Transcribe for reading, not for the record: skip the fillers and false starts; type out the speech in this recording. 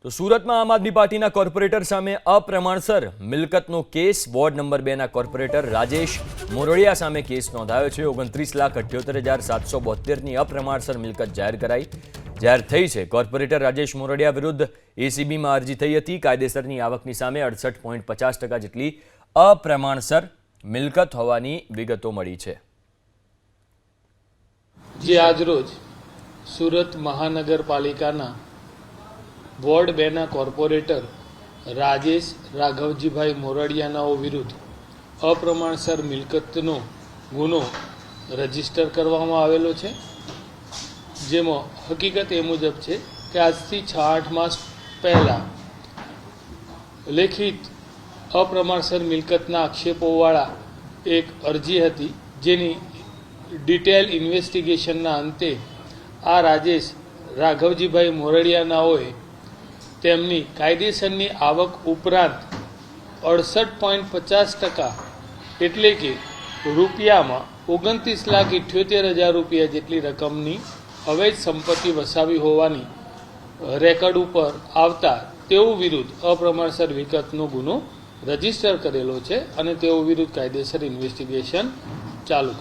તો સુરતમાં આમ આદમી પાર્ટીના કોર્પોરેટર સામે અપ્રમાણસર મિલકતનો કેસ વોર્ડ નંબર 2ના કોર્પોરેટર રાજેશ મોરડિયા સામે કેસ નોંધાયો છે। 29,78,772ની અપ્રમાણસર મિલકત જાહેર થઈ છે। કોર્પોરેટર રાજેશ મોરડિયા વિરુદ્ધ એસીબીમાં અરજી થઈ હતી। કાયદેસરની આવકની સામે 68.50% જેટલી અપ્રમાણસર મિલકત હોવાની વિગતો મળી છે। જે આજરોજ સુરત મહાનગરપાલિકાના વોર્ડ 2ના કોર્પોરેટર રાજેશ રાઘવજીભાઈ મોરડિયાનાઓ વિરુદ્ધ અપ્રમાણસર મિલકતનો ગુનો રજીસ્ટર કરવામાં આવેલો છે। જેમાં હકીકત એ મુજબ છે કે આજથી 6-8 માસ પહેલાં લેખિત અપ્રમાણસર મિલકતના આક્ષેપોવાળા એક અરજી હતી, જેની ડિટેલ ઇન્વેસ્ટિગેશનના અંતે આ રાજેશ રાઘવજીભાઈ મોરડિયાનાઓએ તેમની કાયદેસરની આવક ઉપરાંત 68.50% એટલે કે રૂપિયામાં 29,78,000 રૂપિયા જેટલી રકમની અવૈધ સંપત્તિ વસાવી હોવાની રેકર્ડ ઉપર આવતા તેઓ વિરુદ્ધ અપ્રમાણસર મિલકતનો ગુનો રજીસ્ટર કરેલો છે અને તેઓ વિરુદ્ધ કાયદેસર ઇન્વેસ્ટિગેશન ચાલુ કર્યું।